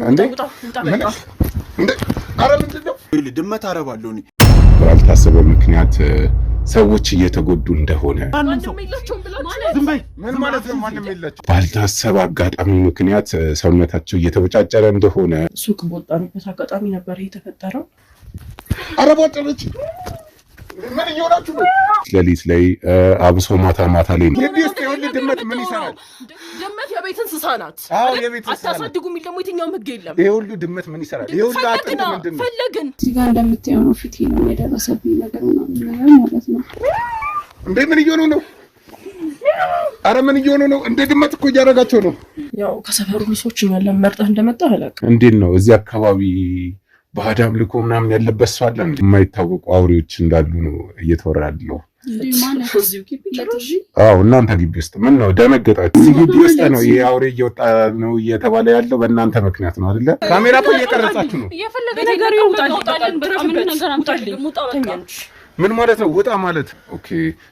እንዴ አረ ምንድነው ድመት አረባለሁ እኔ ባልታሰበ ምክንያት ሰዎች እየተጎዱ እንደሆነ ምን ማለት ነው? ማንም የላቸው ባልታሰበ አጋጣሚ ምክንያት ሰውነታቸው እየተበጫጨረ እንደሆነ ሱቅ በወጣንበት አጋጣሚ ነበር የተፈጠረው። አረባጨረች ምን እየሆናችሁ ነው? ሌሊት ላይ አብሶ ማታ ላይ ድመት ምን ይሰራል? ድመት የቤት እንስሳ ናት። አዎ የቤት እንስሳ ናት። አታሳድጉ የሚል ደግሞ የትኛውም ህግ የለም። ይሄ ሁሉ ድመት ምን ይሰራል? ይሄ ሁሉ አጥንት ምንድነው? ፈለግን እዚህ ጋር እንደምታየው ነው ፊት ነው የደረሰብኝ ነገር ማለት ነው። እንዴ ምን እየሆኑ ነው? አረ ምን እየሆኑ ነው? እንደ ድመት እኮ እያደረጋቸው ነው። ያው ከሰፈሩ ልጆች እኛን ለመርጠህ እንደመጣህ አላውቅም። እንዴት ነው እዚህ አካባቢ ባዕድ አምልኮ ምናምን ያለበት ሰው አለ? የማይታወቁ አውሬዎች እንዳሉ ነው እየተወራ ያለው። አዎ እናንተ ግቢ ውስጥ ምን ነው ደነገጣችሁ? እዚህ ግቢ ውስጥ ነው ይሄ አውሬ እየወጣ ነው እየተባለ ያለው በእናንተ ምክንያት ነው አይደለ? ካሜራ እኮ እየቀረጻችሁ ነው። ምን ማለት ነው? ውጣ ማለት ኦኬ፣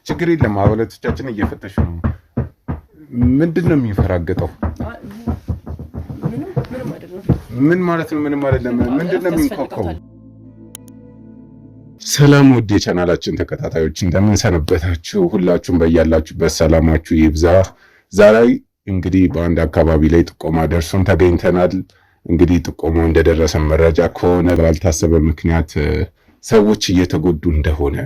ችግር የለም። አባላቶቻችን እየፈተሹ ነው። ምንድን ነው የሚፈራገጠው? ምን ማለት ነው? ምንም አይደለም። ምንድን ነው የሚንኳኳው? ሰላም ውድ የቻናላችን ተከታታዮች እንደምን ሰነበታችሁ? ሁላችሁም በያላችሁበት ሰላማችሁ ይብዛ። ዛሬ እንግዲህ በአንድ አካባቢ ላይ ጥቆማ ደርሶን ተገኝተናል። እንግዲህ ጥቆማው እንደደረሰ መረጃ ከሆነ ባልታሰበ ምክንያት ሰዎች እየተጎዱ እንደሆነ፣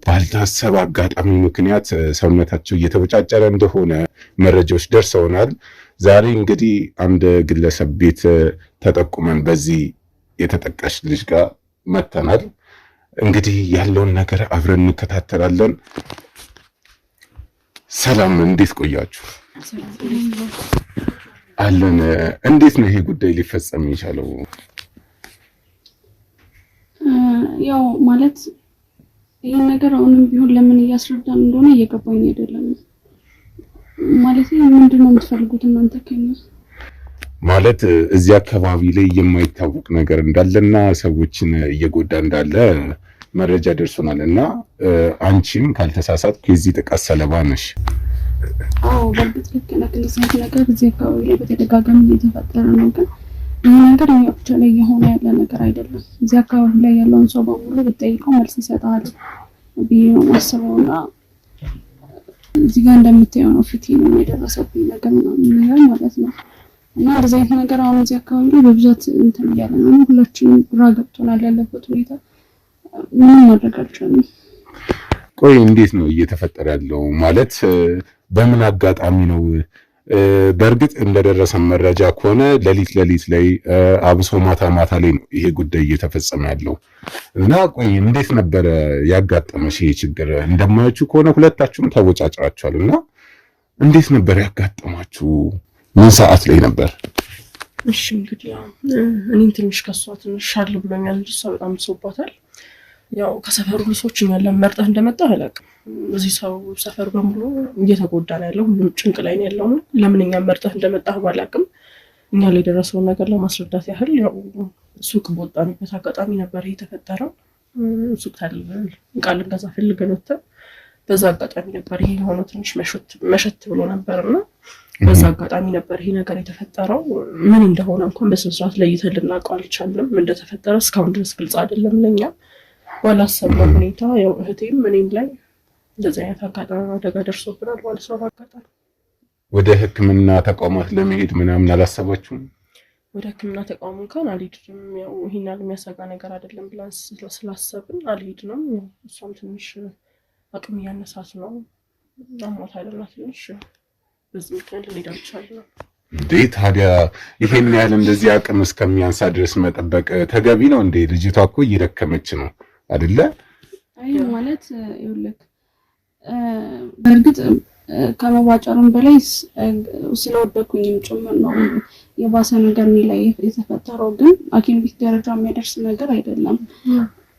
ባልታሰበ አጋጣሚ ምክንያት ሰውነታቸው እየተበጫጨረ እንደሆነ መረጃዎች ደርሰውናል። ዛሬ እንግዲህ አንድ ግለሰብ ቤት ተጠቁመን በዚህ የተጠቃሽ ልጅ ጋር መተናል። እንግዲህ ያለውን ነገር አብረን እንከታተላለን። ሰላም፣ እንዴት ቆያችሁ? አለን። እንዴት ነው ይሄ ጉዳይ ሊፈጸም የቻለው? ያው ማለት ይሄን ነገር አሁንም ቢሆን ለምን እያስረዳን እንደሆነ እየገባኝ አይደለም። ማለት ምንድነው የምትፈልጉት እናንተ ከኛ? ማለት እዚህ አካባቢ ላይ የማይታወቅ ነገር እንዳለና ሰዎችን እየጎዳ እንዳለ መረጃ ደርሶናል እና አንቺም ካልተሳሳትኩ የዚህ ጥቃት ሰለባ ነሽ። አዎ በእርግጥ ልክ ነህ። እንደዚህ ነገር እዚህ አካባቢ ላይ በተደጋጋሚ እየተፈጠረ ነው። ግን ይህ ነገር እኛ ብቻ ላይ የሆነ ያለ ነገር አይደለም። እዚህ አካባቢ ላይ ያለውን ሰው በሙሉ ብትጠይቀው መልስ ይሰጣል ብዬ ነው የማስበው። እና እዚህ ጋር እንደምታየው ነው ፊት ነው የደረሰብኝ ነገር ማለት ነው። እና እንደዚህ አይነት ነገር አሁን እዚህ አካባቢ ላይ በብዛት እንትን እያለ ነው። ሁላችንም ግራ ገብቶናል ያለበት ሁኔታ። ምን ማድረግ አልቻልንም። ቆይ እንዴት ነው እየተፈጠረ ያለው? ማለት በምን አጋጣሚ ነው? በእርግጥ እንደደረሰ መረጃ ከሆነ ሌሊት ላይ አብሶ ማታ ላይ ነው ይሄ ጉዳይ እየተፈጸመ ያለው። እና ቆይ እንዴት ነበረ ያጋጠመሽ ይሄ ችግር? እንደማያችሁ ከሆነ ሁለታችሁም ተወጫጭራችኋል። እና እንዴት ነበር ያጋጠማችሁ? ምን ሰዓት ላይ ነበር? እሺ እንግዲህ እኔም ትንሽ ከሷ ትንሽ ሻል ብሎኛል። እሷ በጣም ብሶባታል። ያው ከሰፈሩ ልጆች እኛን ለመርጠህ እንደመጣህ አላውቅም። እዚህ ሰፈር በሙሉ እየተጎዳ ነው ያለው። ሁሉም ጭንቅ ላይ ነው ያለው። ለምን እኛን መርጠህ እንደመጣህ ባላውቅም እኛ ላይ የደረሰውን ነገር ለማስረዳት ያህል ያው ሱቅ በወጣንበት አጋጣሚ ነበር የተፈጠረው። ሱቅ ዕቃ ልንገዛ ፈልገን ወጥተን በዛ አጋጣሚ ነበር ይሄ የሆነው። ትንሽ መሸት ብሎ ነበርና በዛ አጋጣሚ ነበር ይሄ ነገር የተፈጠረው። ምን እንደሆነ እንኳን በስነ ስርዓት ለይተን ልናውቀው አልቻልንም። እንደተፈጠረ እስካሁን ድረስ ግልጽ አይደለም ለኛ። ባላሰብነው ሁኔታ ያው እህቴም እኔም ላይ እንደዚህ አይነት አደጋ ደርሶብናል ማለት ነው። አጋጣሚ ወደ ሕክምና ተቋማት ለመሄድ ምናምን አላሰባችሁም? ወደ ሕክምና ተቋም እንኳን አልሄድንም። ያው ይሄን የሚያሰጋ ነገር አይደለም ብለን ስላሰብን አልሄድንም። እሷም ትንሽ አቅም እያነሳት ነው። አሟት አይደለም ትንሽ በዚህ ምክንያት ልንሄድ አልቻልንም። ታዲያ ይሄን ያህል እንደዚህ አቅም እስከሚያንሳ ድረስ መጠበቅ ተገቢ ነው እንዴ? ልጅቷ እኮ እየደከመች ነው አይደለ? አይ ማለት ይኸውልህ በእርግጥ ከመዋጫሩም በላይ ስለወደኩኝም ጭምር ነው የባሰ ነገር ላይ የተፈጠረው። ግን ሐኪም ቤት ደረጃ የሚያደርስ ነገር አይደለም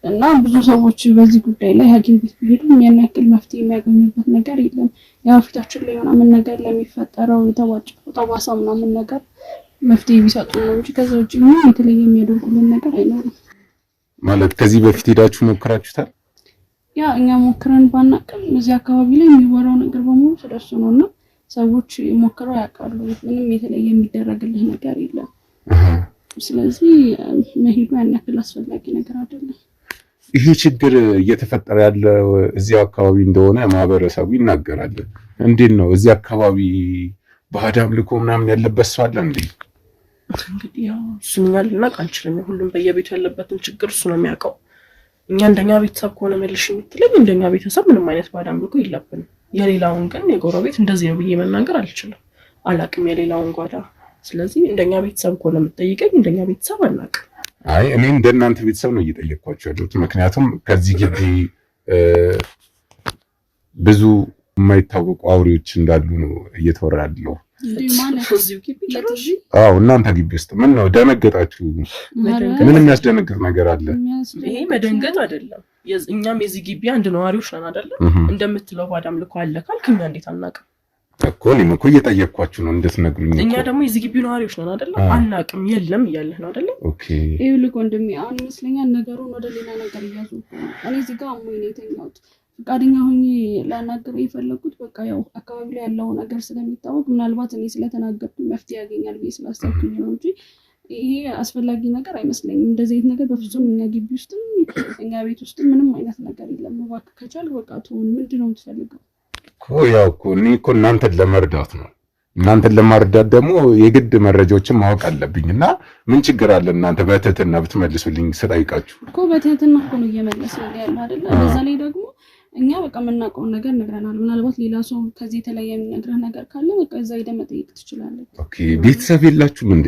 እና ብዙ ሰዎች በዚህ ጉዳይ ላይ ሐኪም ቤት ቢሄዱ ያን ያክል መፍትሄ የሚያገኙበት ነገር የለም። ያው ፊታችን ላይ ምናምን ነገር ለሚፈጠረው የተዋጨው ጠባሳ ምናምን ነገር መፍትሄ ቢሰጡ ነው እንጂ ከዛ ውጪ ምንም የተለየ የሚያደርጉልን ነገር አይኖርም። ማለት ከዚህ በፊት ሄዳችሁ ሞክራችሁታል? ያ እኛ ሞክረን ባናቅም እዚህ አካባቢ ላይ የሚወራው ነገር በሙሉ ስለሱ ነውና ሰዎች ሞክረው ያውቃሉ። ምንም የተለየ የሚደረግልህ ነገር የለም። ስለዚህ መሄዱ ያን ያክል አስፈላጊ ነገር አይደለም። ይሄ ችግር እየተፈጠረ ያለው እዚህ አካባቢ እንደሆነ ማህበረሰቡ ይናገራል። እንዴት ነው እዚህ አካባቢ ባዕድ አምልኮ ምናምን ያለበት ሰው አለ እንዴ? እንግዲህ ያው እሱን እኛ ልናውቅ አንችልም። ሁሉም በየቤቱ ያለበትን ችግር እሱ ነው የሚያውቀው። እኛ እንደኛ ቤተሰብ ከሆነ መልሽ የምትለኝ እንደኛ ቤተሰብ ምንም አይነት ባዕድ አምልኮ የለብንም። የሌላውን ግን የጎረቤት እንደዚህ ነው ብዬ መናገር አልችልም፣ አላቅም የሌላውን ጓዳ። ስለዚህ እንደኛ ቤተሰብ ከሆነ የምትጠይቀኝ እንደኛ ቤተሰብ አናውቅም። አይ እኔ እንደናንተ ቤተሰብ ነው እየጠየቅኳቸው ያለሁት። ምክንያቱም ከዚህ ግቢ ብዙ የማይታወቁ አውሬዎች እንዳሉ ነው እየተወራ ያለው። አዎ እናንተ ግቢ ውስጥ ምን ነው ደነገጣችሁ? ምን የሚያስደነግጥ ነገር አለ? ይሄ መደንገጥ አይደለም። እኛም የዚህ ግቢ አንድ ነዋሪዎች ነን አይደለም? እንደምትለው ባዕድ አምልኮ አለ ካልክ እኛ እንዴት አናውቅም እኮ? እኔም እኮ እየጠየቅኳችሁ ነው እንድትነግሩኝ። እኛ ደግሞ የዚህ ግቢ ነዋሪዎች ነን አይደለም? አናውቅም የለም እያለህ ነው አይደለም? ኦኬ ይኸውልህ ወንድሜ አሁን ይመስለኛል ነገሩን ወደ ሌላ ነገር እያዙ። እኔ እዚህ ጋር አሞኝ ነው የተኛሁት። ፈቃደኛ ሆኜ ላናገር የፈለኩት በቃ ያው አካባቢ ላይ ያለው ነገር ስለሚታወቅ ምናልባት እኔ ስለተናገርኩኝ መፍትሄ ያገኛል ብዬ ስላሰብኩኝ ነው እንጂ ይሄ አስፈላጊ ነገር አይመስለኝም። እንደዚህ አይነት ነገር በፍጹም እኛ ግቢ ውስጥም እኛ ቤት ውስጥም ምንም አይነት ነገር የለም። እባክህ ከቻልክ በቃ ትሆን ምንድን ነው የምትፈልገው? ያው እኮ እኔ እኮ እናንተን ለመርዳት ነው። እናንተን ለማርዳት ደግሞ የግድ መረጃዎችን ማወቅ አለብኝ እና ምን ችግር አለ እናንተ በትህትና ብትመልሱልኝ ስጠይቃችሁ እኮ በትህትና እኮ ነው እየመለስን ያለው አይደለ? በዛ ላይ ደግሞ እኛ በቃ የምናውቀውን ነገር ነግረናል። ምናልባት ሌላ ሰው ከዚህ የተለየ የሚነግረህ ነገር ካለ በቃ እዛ ሄደህ መጠየቅ ትችላለህ። ኦኬ ቤተሰብ የላችሁም እንዴ?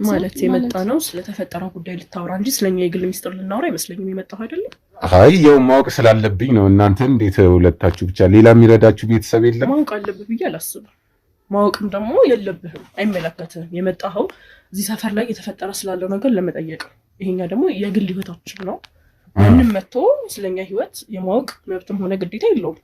ማለት የመጣ ነው ስለተፈጠረው ጉዳይ ልታወራ እንጂ ስለኛ የግል ሚስጥር ልናወራ አይመስለኝም የመጣው አይደለም። አይ ያው ማወቅ ስላለብኝ ነው። እናንተ እንዴት ሁለታችሁ ብቻ ሌላ የሚረዳችሁ ቤተሰብ የለም? ማወቅ አለብህ ብዬ አላስብም። ማወቅም ደግሞ የለብህም፣ አይመለከትህም። የመጣኸው እዚህ ሰፈር ላይ የተፈጠረ ስላለው ነገር ለመጠየቅ፣ ይሄኛ ደግሞ የግል ህይወታችን ነው። ምንም መጥቶ ስለኛ ህይወት የማወቅ መብትም ሆነ ግዴታ የለውም።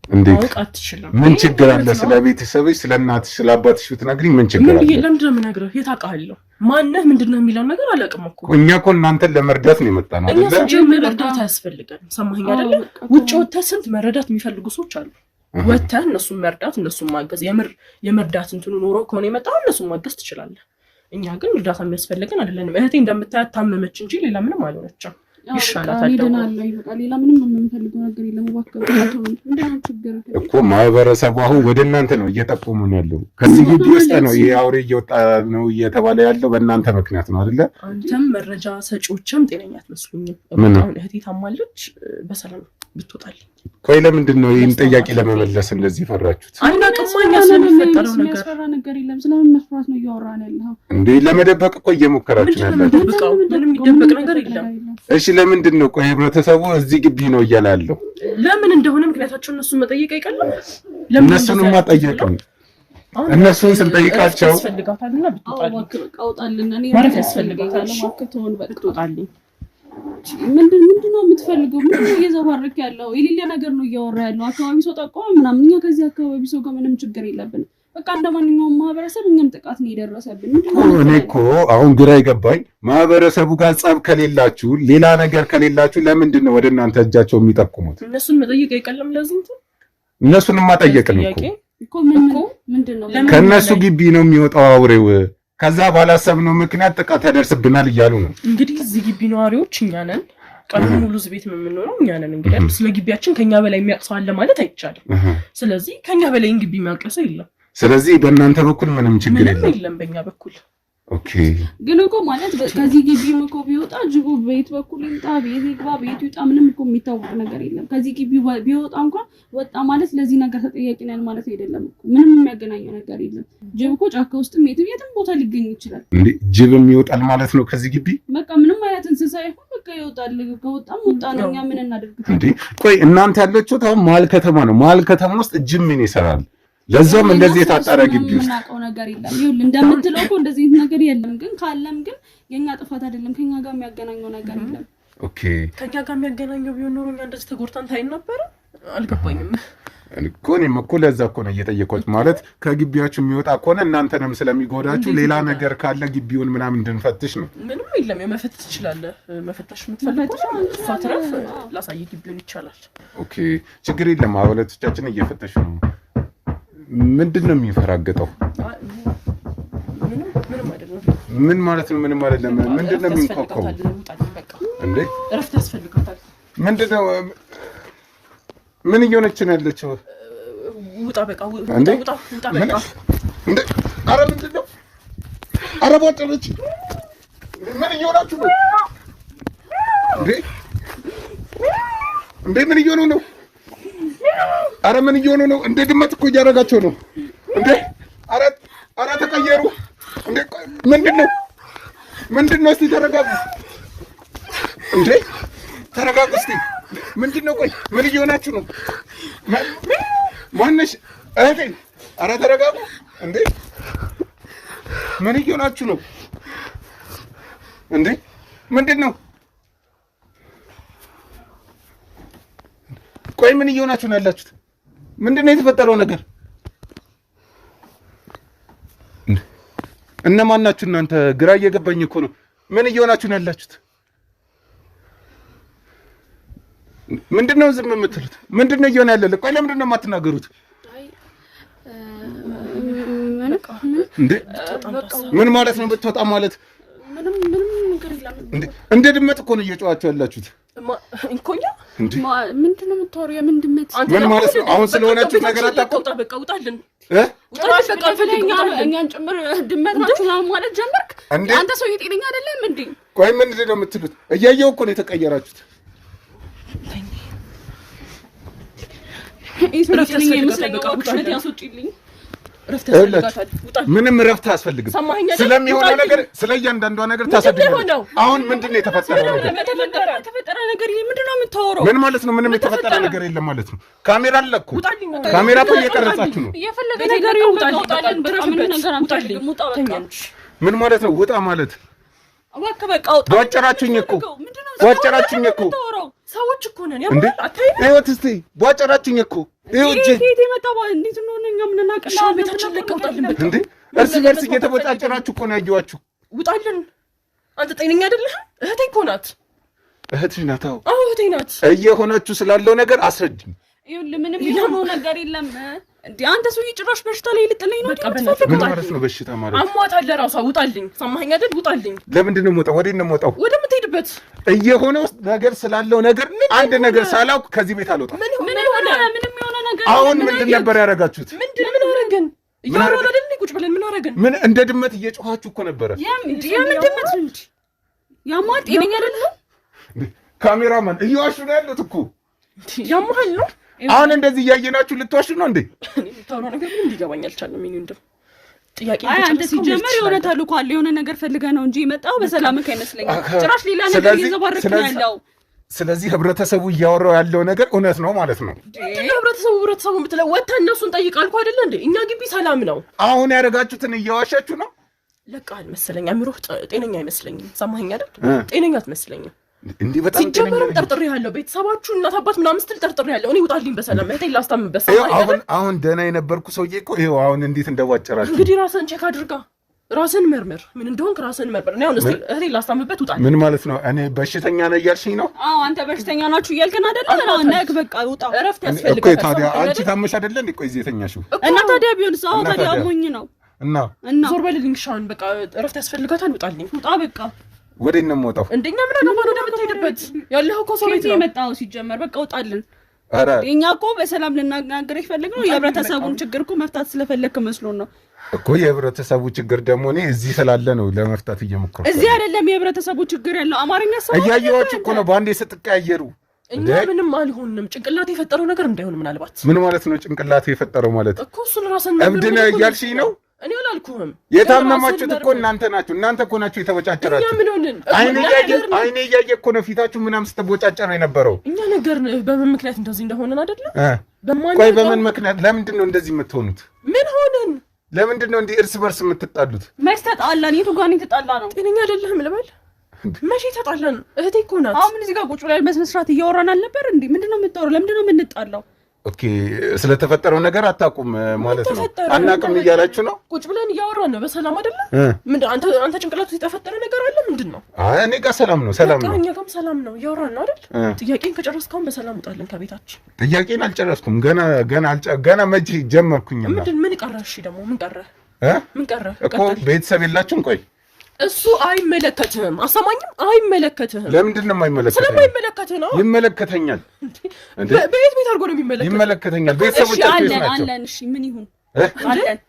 እንዴት አትችልም? ምን ችግር አለ? ስለ ቤተሰብሽ፣ ስለ እናትሽ፣ ስለ አባትሽ ብትነግሪኝ ምን ችግር አለ? ለምንድን ነው የምነግርህ? የት አውቃለሁ? ማነህ ምንድን ነው የሚለውን ነገር አላውቅም እኮ። እኛ እኮ እናንተን ለመርዳት ነው የመጣ ነው አይደለ? ጀምር እርዳታ ያስፈልጋል። ሰማኸኝ አይደለ? ውጭ ወጥተህ ስንት መረዳት የሚፈልጉ ሰዎች አሉ። ወጥተህ እነሱን መርዳት፣ እነሱን ማገዝ፣ የመርዳት እንትኑ ኖሮ ከሆነ የመጣው እነሱን ማገዝ ትችላለህ። እኛ ግን እርዳታ የሚያስፈልገን አይደለንም። እህቴ እንደምታያት ታመመች እንጂ ሌላ ምንም አልሆነችም። ይሻላታል ሌላ ምንም የምንፈልገው ነገር የለም። እኮ ማህበረሰቡ አሁን ወደ እናንተ ነው እየጠቆሙን ያለው። ከዚህ ግቢ ውስጥ ነው ይሄ አውሬ እየወጣ ነው እየተባለ ያለው በእናንተ ምክንያት ነው አይደለ? አንተም መረጃ ሰጪዎችም ጤነኛ አትመስሉኝም። አሁን እህቴ ታማለች፣ በሰላም ብትወጣልኝ። ቆይ ለምንድን ነው ይህን ጥያቄ ለመመለስ እንደዚህ ፈራችሁት? አናውቅም። ስለሚፈጠረው ነገር የለም። ስለምን መስራት ነው እያወራን ያለው እንዴ? ለመደበቅ እኮ እየሞከራችሁ ያላችሁ። ምንም የሚደበቅ ነገር የለም። እሺ ለምንድን ነው ቆይ ህብረተሰቡ እዚህ ግቢ ነው እያለ ያለው? ለምን እንደሆነ ምክንያታቸው እነሱን መጠየቅ አይቀልም? እነሱንም ማጠየቅም እነሱን ስንጠይቃቸው ያስፈልጋታልና ብትወጣልን ማለት ያስፈልጋታል። ማከተውን በቅቶታልኝ ምንድነው የምትፈልገው? ምንድነው እየዘባረክ ያለው? የሌለ ነገር ነው እያወራ ያለው። አካባቢ ሰው ጠቆመ ምናምን። እኛ ከዚህ አካባቢ ሰው ጋር ምንም ችግር የለብንም። በቃ እንደማንኛውም ማህበረሰብ እኛም ጥቃት ነው የደረሰብን። እኔ እኮ አሁን ግራ ይገባኝ። ማህበረሰቡ ጋር ጸብ ከሌላችሁ፣ ሌላ ነገር ከሌላችሁ ለምንድን ነው ወደ እናንተ እጃቸው የሚጠቁሙት? እነሱን መጠየቅ አይቀልም። ለዚህ እነሱን ማጠየቅን እኮ ምንድነው ከእነሱ ግቢ ነው የሚወጣው አውሬው። ከዛ ባላሰብነው ምክንያት ጥቃት ያደርስብናል እያሉ ነው። እንግዲህ እዚህ ግቢ ነዋሪዎች እኛ ነን። ቀኑን ሙሉ እዚህ ቤት የምንኖረው እኛ ነን። እንግዲህ ስለ ግቢያችን ከኛ በላይ የሚያውቅ ሰው አለ ማለት አይቻልም። ስለዚህ ከኛ በላይ ግቢ የሚያውቅ ሰው የለም። ስለዚህ በእናንተ በኩል ምንም ችግር የለም በእኛ በኩል። ኦኬ ግን እኮ ማለት ከዚህ ግቢ እኮ ቢወጣ ጅቡ ቤት በኩል ይምጣ፣ ቤት ይግባ፣ ቤት ይውጣ፣ ምንም እኮ የሚታወቅ ነገር የለም። ከዚህ ግቢ ቢወጣ እንኳን ወጣ ማለት ለዚህ ነገር ተጠያቂ ነን ማለት አይደለም እኮ። ምንም የሚያገናኘው ነገር የለም። ጅብ እኮ ጫካ ውስጥም የትም ቦታ ሊገኝ ይችላል። እንዴ ጅብም ይወጣል ማለት ነው ከዚህ ግቢ? በቃ ምንም አይነት እንስሳ ይሁን በቃ ይወጣል። ከወጣም ወጣ ነው። እኛ ምን እናደርግ? እንዴ ቆይ እናንተ ያለችሁት አሁን መሀል ከተማ ነው። መሀል ከተማ ውስጥ ጅብ ምን ይሰራል? ለዛም እንደዚህ የታጠረ ግቢ ውስጥ የምናውቀው ነገር የለም። ይኸውልህ እንደምትለው እኮ እንደዚህ ነገር የለም። ግን ካለም ግን የኛ ጥፋት አይደለም። ከኛ ጋር የሚያገናኘው ነገር የለም። ኦኬ ከኛ ጋር የሚያገናኘው ቢሆን ኖሮ እኛ እንደዚህ ተጎድተን ታይን ነበር። አልገባኝም እኮ እኔም እኮ ለዛ እኮ ነው እየጠየኳችሁ። ማለት ከግቢያችሁ የሚወጣ ከሆነ እናንተንም ስለሚጎዳችሁ ሌላ ነገር ካለ ግቢውን ምናምን እንድንፈትሽ ነው። ምንም የለም። የመፈተሽ ትችላለህ። መፈተሽ የምትፈልገው ፋትረፍ ላሳይ ግቢውን ይቻላል። ኦኬ ችግር የለም። አባላቶቻችን እየፈተሹ ነው። ምንድን ነው የሚፈራገጠው? ምንም አይደለም። ምን ማለት ነው? ምንም አይደለም። ምንድነው የሚንኳኳው እንዴ? እረፍት ያስፈልጋታል። ምንድነው? ምን እየሆነች ነው ያለችው? ውጣ በቃ ውጣ በቃ እንዴ! ኧረ ምንድነው? ኧረ ቦጨረች። ምን እየሆናችሁ ነው እንዴ? እንዴ ምን እየሆኑ ነው? ኧረ ምን እየሆኑ ነው? እንደ ድመት እኮ እያደረጋቸው ነው እንዴ! ኧረ ተቀየሩ እንዴ! ምንድነው? እስቲ ተረጋጉ እንዴ! ተረጋጉ እስቲ። ምንድነው? ቆይ ምን እየሆናችሁ ነው? ማነሽ እህቴ? ኧረ ተረጋጉ እንዴ! ምን እየሆናችሁ ነው እንዴ? ምንድነው? ቆይ ምን እየሆናችሁ ነው ያላችሁት? ምንድነው የተፈጠረው ነገር? እነማን ናችሁ እናንተ? ግራ እየገባኝ እኮ ነው። ምን እየሆናችሁ ነው ያላችሁት? ምንድነው ዝም የምትሉት? ምንድነው እየሆነ ያለ? ቆይ ለምንድነው የማትናገሩት? እንዴ ምን ማለት ነው? ብትወጣ ማለት ምንም ነገር የለም። እንደ ድመት እኮ ነው እየጮኻችሁ ያላችሁት። እንኮኛ ምንድነው የምታወሪው? የምን ድመት? ምን ማለት ነው? አሁን ስለሆናችሁ ነገር አታውቁም። በቃ ውጣልን። እኛን ጭምር ድመት ናችሁ ማለት ጀመርክ? አንተ ሰውዬ ጤነኛ አይደለም እንዴ? ቆይ ምንድን ነው የምትሉት? እያየሁ እኮ ነው የተቀየራችሁት። ምንም እረፍት አያስፈልግም። ስለሚሆነው ነገር ስለ እያንዳንዷ ነገር ታሰድኛለች። አሁን ምንድን ነው የተፈጠረው ነገር? ምንድን ነው የምታወራው? ምን ማለት ነው? ምንም የተፈጠረ ነገር የለም ማለት ነው። ካሜራ አለ እኮ። ካሜራ እኮ እየቀረጻችሁ ነው። ምን ማለት ነው? ውጣ ማለት ቧጨራችሁኝ እኮ ሰዎች እኮ ነን። ይኸውት እስኪ ቧጨራችሁኝ እኮ እርስ በርስ እየተቦጫጨራችሁ እኮ ነው ያየኋችሁ። ውጣልን። አንተ ጤነኛ አይደለህም። እህቴ እኮ ናት። እህትሽ ናት? አዎ እህቴ ናት። እየሆናችሁ ስላለው ነገር አስረጅኝ። ይኸውልህ ምንም የሆነው ነገር የለም። እንዴ አንተ ሰውዬ ጭራሽ በሽታ ላይ ልጥለኝ ነው? ምን ማለት ነው በሽታ ማለት? አሟታል ለራሷ። ውጣልኝ። ሰማኸኝ አይደል? ውጣልኝ። ለምንድን ነው የምወጣው? ወዴት ነው የምወጣው? ወደምትሄድበት። እየሆነው ነገር ስላለው ነገር አንድ ነገር ሳላውቅ ከዚህ ቤት አልወጣም። ምንም የሆነ ነገር አሁን ምንድን ነበር ያደረጋችሁት? ምን አደረግን? እያወራን አይደል? ቁጭ ብለን ምን አደረግን? ምን እንደ ድመት እየጮኻችሁ እኮ ነበረ። የምን ድመት እንጂ ያሟል። ጤነኛ አይደለም። ካሜራማን እየዋሹ ነው ያሉት እኮ። ያሟል ነው። አሁን እንደዚህ እያየናችሁ ልትዋሹ ነው እንዴ? የምታወራው ነገር ምን እንዲገባኝ አልቻለም። ምን እንደው ጥያቄ አንተ ሲጀመር የሆነ ተልእኮ አለ። የሆነ ነገር ፈልገህ ነው እንጂ የመጣው በሰላምክ አይመስለኝም። ጭራሽ ሌላ ነገር እየዘባረክ ነው ያለው። ስለዚህ ህብረተሰቡ እያወራው ያለው ነገር እውነት ነው ማለት ነው። ህብረተሰቡ ብትለው ወጥተህ እነሱን ጠይቃልኩ አይደለ እንዴ? እኛ ግቢ ሰላም ነው። አሁን ያደረጋችሁትን እየዋሻችሁ ነው። ለቃል መሰለኝ። አእምሮህ ጤነኛ አይመስለኝም። ሰማኸኝ አይደል? ጤነኛ አትመስለኝም። እንዲህ በጣም ሲጀመርም ጠርጥሬ ያለው ቤተሰባችሁ እናት አባት ምናምን ስትል ጠርጥሬ ያለው። እኔ ውጣልኝ በሰላም እህቴን ላስታምበት። አሁን ደህና የነበርኩ ሰውዬ እኮ ይኸው አሁን እንዴት እንደዋጨራችሁ። እንግዲህ ራስህን ቼክ አድርጋ፣ ራስህን መርምር። ምን እንደሆንክ ራስህን መርምር። እኔ አሁን እስኪ እህቴን ላስታምበት። ውጣልኝ። ምን ማለት ነው? እኔ በሽተኛ ነው እያልሽኝ ነው? አዎ አንተ በሽተኛ ናችሁ እያልከን አይደለ? ነግ በቃ ውጣ። እረፍት ያስፈልጋል እኮ። ታዲያ አንቺ ታመሽ አይደለ እንዴ? ቆይ እዚህ የተኛሽው እና ታዲያ ቢሆንስ? አዎ ታዲያ አሞኝ ነው እና ዞር በልልኝ። ሻን በቃ እረፍት ያስፈልጋታል። ውጣልኝ። ውጣ በቃ። ወዴት ነው የምወጣው? እንደኛ ምን አገባን? ወደምትሄድበት ያለኸው እኮ ሰው ቤት ነው የመጣው። ሲጀመር በቃ ውጣልን። ኧረ እኛ እኮ በሰላም ልናገር የፈለግነው የህብረተሰቡን ችግር እኮ መፍታት ስለፈለግክ መስሎን ነው እኮ። የህብረተሰቡ ችግር ደግሞ እኔ እዚህ ስላለ ነው ለመፍታት እየሞከርኩ። እዚህ አይደለም የህብረተሰቡ ችግር ያለው። አማርኛ ሰው እያየኋችሁ እኮ ነው በአንዴ ስትቀያየሩ። እኛ ምንም አልሆንም። ጭንቅላት የፈጠረው ነገር እንዳይሆን ምናልባት። ምን ማለት ነው ጭንቅላት የፈጠረው ማለት? እኮ እሱን ራስን እብድ ነህ እያልሽኝ ነው? እኔ አላልኩህም። የታመማችሁት እኮ እናንተ ናችሁ። እናንተ እኮ ናችሁ የተቦጫጨራችሁ። አይኔ እያየ እኮ ነው ፊታችሁ ምናምን ስትቦጫጨር የነበረው። እኛ ነገር በምን ምክንያት እንደዚህ እንደሆነን አይደለም። ቆይ በምን ምክንያት? ለምንድን ነው እንደዚህ የምትሆኑት? ምን ሆነን? ለምንድን ነው እንዲህ እርስ በርስ የምትጣሉት? መች ተጣላን? የቱ ጋር ነው የተጣላ ነው? ጤነኛ አይደለህም ልበል? መቼ ተጣላን? እህቴ እኮ ናት። አሁን እዚህ ጋር ቁጭ ብለን በስነ ስርዓት እያወራን አልነበር እንዴ? ምንድን ነው የምታወራው? ለምንድን ነው የምንጣላው? ኦኬ፣ ስለተፈጠረው ነገር አታውቁም ማለት ነው። አናውቅም እያላችሁ ነው። ቁጭ ብለን እያወራን ነው በሰላም አይደለ? ምንድን አንተ ጭንቅላት የተፈጠረ ነገር አለ? ምንድን ነው? እኔ ጋር ሰላም ነው፣ ሰላም ነው። እኛ ጋርም ሰላም ነው። እያወራን ነው አይደል? ጥያቄን ከጨረስከው በሰላም ውጣልን ከቤታችን። ጥያቄን አልጨረስኩም ገና መቼ ጀመርኩኝ? ምን ቀረህ? እሺ ደግሞ ምን ቀረህ? ምን ቀረህ እኮ ቤተሰብ የላችሁም? ቆይ እሱ አይመለከትህም። አሰማኝም አይመለከትህም። ለምንድን ነው የማይመለከተኝ? ስለማይመለከትህ ነው። ይመለከተኛል። በየት ቤት አድርጎ ነው የሚመለከተው? ይመለከተኛል። ቤተሰቦች አለን። እሺ ምን ይሁን አለን።